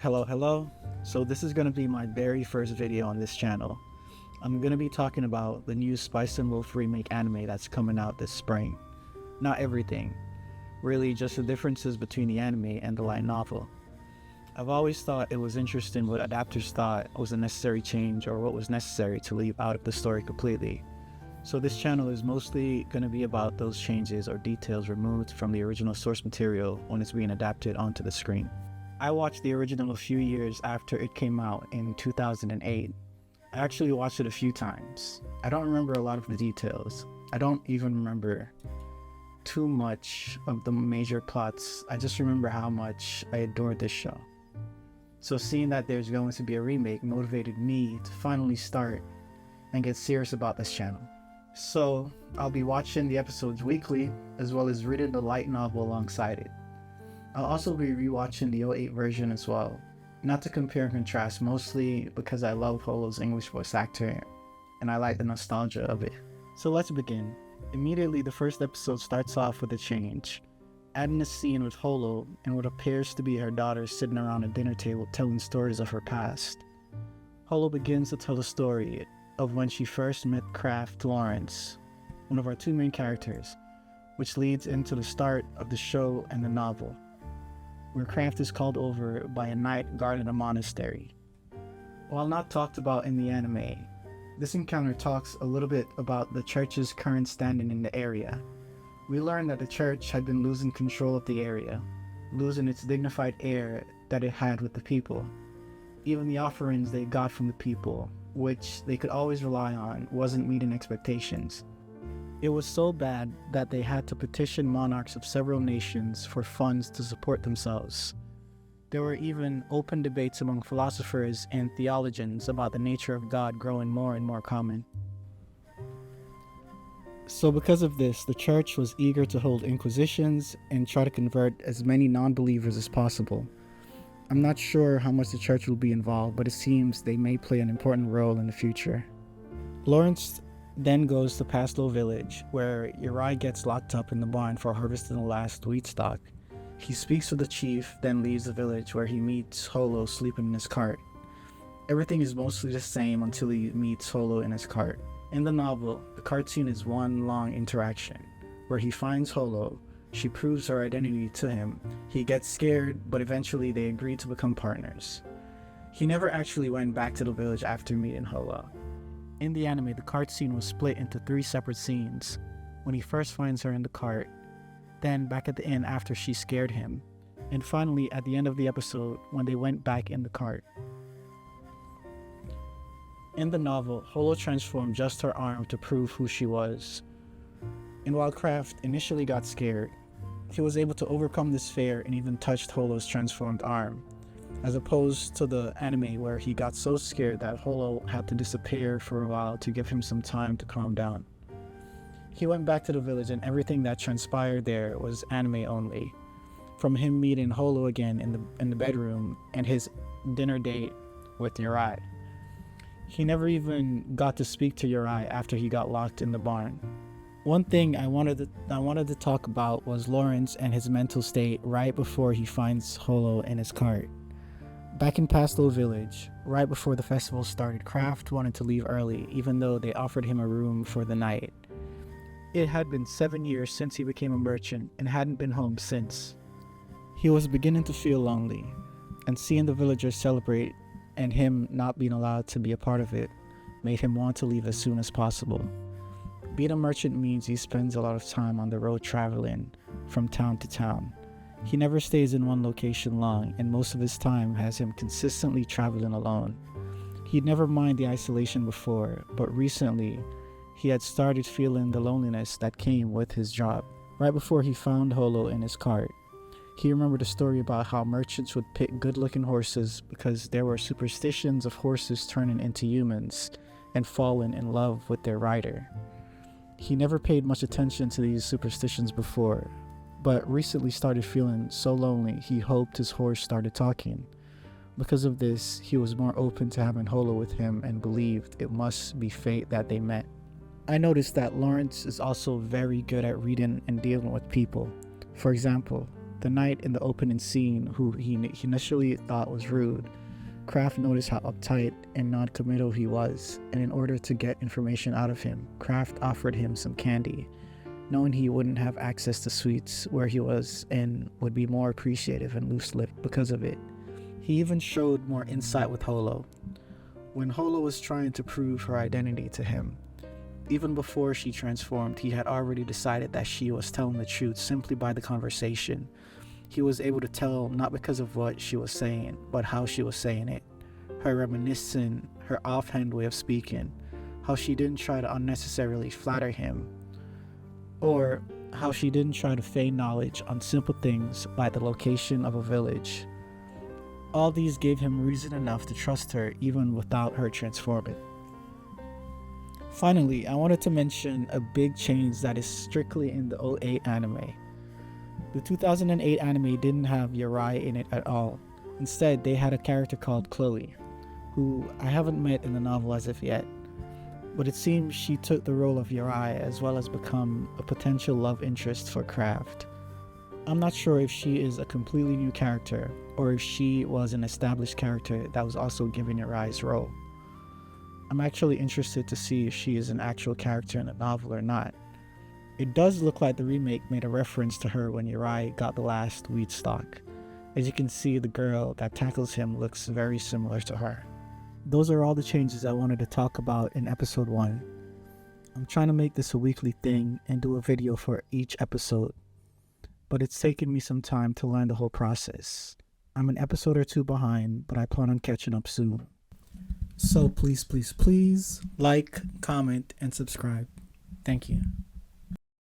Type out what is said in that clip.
Hello. So this is going to be my very first video on this channel. I'm going to be talking about the new Spice and Wolf remake anime that's coming out this spring. Not everything, really just the differences between the anime and the light novel. I've always thought it was interesting what adapters thought was a necessary change or what was necessary to leave out of the story completely. So this channel is mostly going to be about those changes or details removed from the original source material when it's being adapted onto the screen. I watched the original a few years after it came out in 2008. I actually watched it a few times. I don't remember a lot of the details. I don't even remember too much of the major plots. I just remember how much I adored this show. So seeing that there's going to be a remake motivated me to finally start and get serious about this channel. So I'll be watching the episodes weekly as well as reading the light novel alongside it. I'll also be rewatching the '08 version as well, not to compare and contrast, mostly because I love Holo's English voice actor and I like the nostalgia of it. So let's begin. Immediately the first episode starts off with a change, adding a scene with Holo and what appears to be her daughter sitting around a dinner table telling stories of her past. Holo begins to tell the story of when she first met Kraft Lawrence, one of our two main characters, which leads into the start of the show and the novel, where Kraft is called over by a knight guarding a monastery. While not talked about in the anime, this encounter talks a little bit about the church's current standing in the area. We learn that the church had been losing control of the area, losing its dignified air that it had with the people. Even the offerings they got from the people, which they could always rely on, wasn't meeting expectations. It was so bad that they had to petition monarchs of several nations for funds to support themselves. There were even open debates among philosophers and theologians about the nature of God growing more and more common. So because of this, the church was eager to hold inquisitions and try to convert as many non-believers as possible. I'm not sure how much the church will be involved, but it seems they may play an important role in the future. Lawrence then goes to Paslow Village, where Uri gets locked up in the barn for harvesting the last wheat stalk. He speaks to the chief, then leaves the village where he meets Holo sleeping in his cart. Everything is mostly the same until he meets Holo in his cart. In the novel, the cartoon is one long interaction, where he finds Holo, she proves her identity to him, he gets scared, but eventually they agree to become partners. He never actually went back to the village after meeting Holo. In the anime, the cart scene was split into 3 separate scenes, when he first finds her in the cart, then back at the inn after she scared him, and finally at the end of the episode when they went back in the cart. In the novel, Holo transformed just her arm to prove who she was, and while Kraft initially got scared, he was able to overcome this fear and even touched Holo's transformed arm, as opposed to the anime where he got so scared that Holo had to disappear for a while to give him some time to calm down. He went back to the village and everything that transpired there was anime only, from him meeting Holo again in the bedroom and his dinner date with Uri. He never even got to speak to Uri after he got locked in the barn. One thing I wanted to talk about was Lawrence and his mental state right before he finds Holo in his cart. Back in Paslow Village, right before the festival started, Kraft wanted to leave early, even though they offered him a room for the night. It had been 7 years since he became a merchant and hadn't been home since. He was beginning to feel lonely, and seeing the villagers celebrate and him not being allowed to be a part of it made him want to leave as soon as possible. Being a merchant means he spends a lot of time on the road traveling from town to town. He never stays in one location long, and most of his time has him consistently traveling alone. He'd never mind the isolation before, but recently, he had started feeling the loneliness that came with his job. Right before he found Holo in his cart, he remembered a story about how merchants would pick good-looking horses because there were superstitions of horses turning into humans and falling in love with their rider. He never paid much attention to these superstitions before, but recently started feeling so lonely he hoped his horse started talking. Because of this, he was more open to having Holo with him and believed it must be fate that they met. I noticed that Lawrence is also very good at reading and dealing with people. For example, The knight in the opening scene, who he initially thought was rude, Kraft noticed how uptight and non-committal he was, and in order to get information out of him, Kraft offered him some candy, knowing he wouldn't have access to sweets where he was and would be more appreciative and loose-lipped because of it. He even showed more insight with Holo. When Holo was trying to prove her identity to him, even before she transformed, he had already decided that she was telling the truth simply by the conversation. He was able to tell not because of what she was saying, but how she was saying it. Her reminiscent, her offhand way of speaking, how she didn't try to unnecessarily flatter him, or how she didn't try to feign knowledge on simple things like the location of a village. All these gave him reason enough to trust her even without her transforming. Finally, I wanted to mention a big change that is strictly in the 2008 anime. The 2008 anime didn't have Yurai in it at all. Instead, they had a character called Chloe, who I haven't met in the novel as of yet, but it seems she took the role of Yurai as well as become a potential love interest for Kraft. I'm not sure if she is a completely new character or if she was an established character that was also given Yurai's role. I'm actually interested to see if she is an actual character in the novel or not. It does look like the remake made a reference to her when Yurai got the last wheat stalk. As you can see, the girl that tackles him looks very similar to her. Those are all the changes I wanted to talk about in episode 1. I'm trying to make this a weekly thing and do a video for each episode, but it's taken me some time to learn the whole process. I'm an episode or 2 behind, but I plan on catching up soon. So please like, comment, and subscribe. Thank you.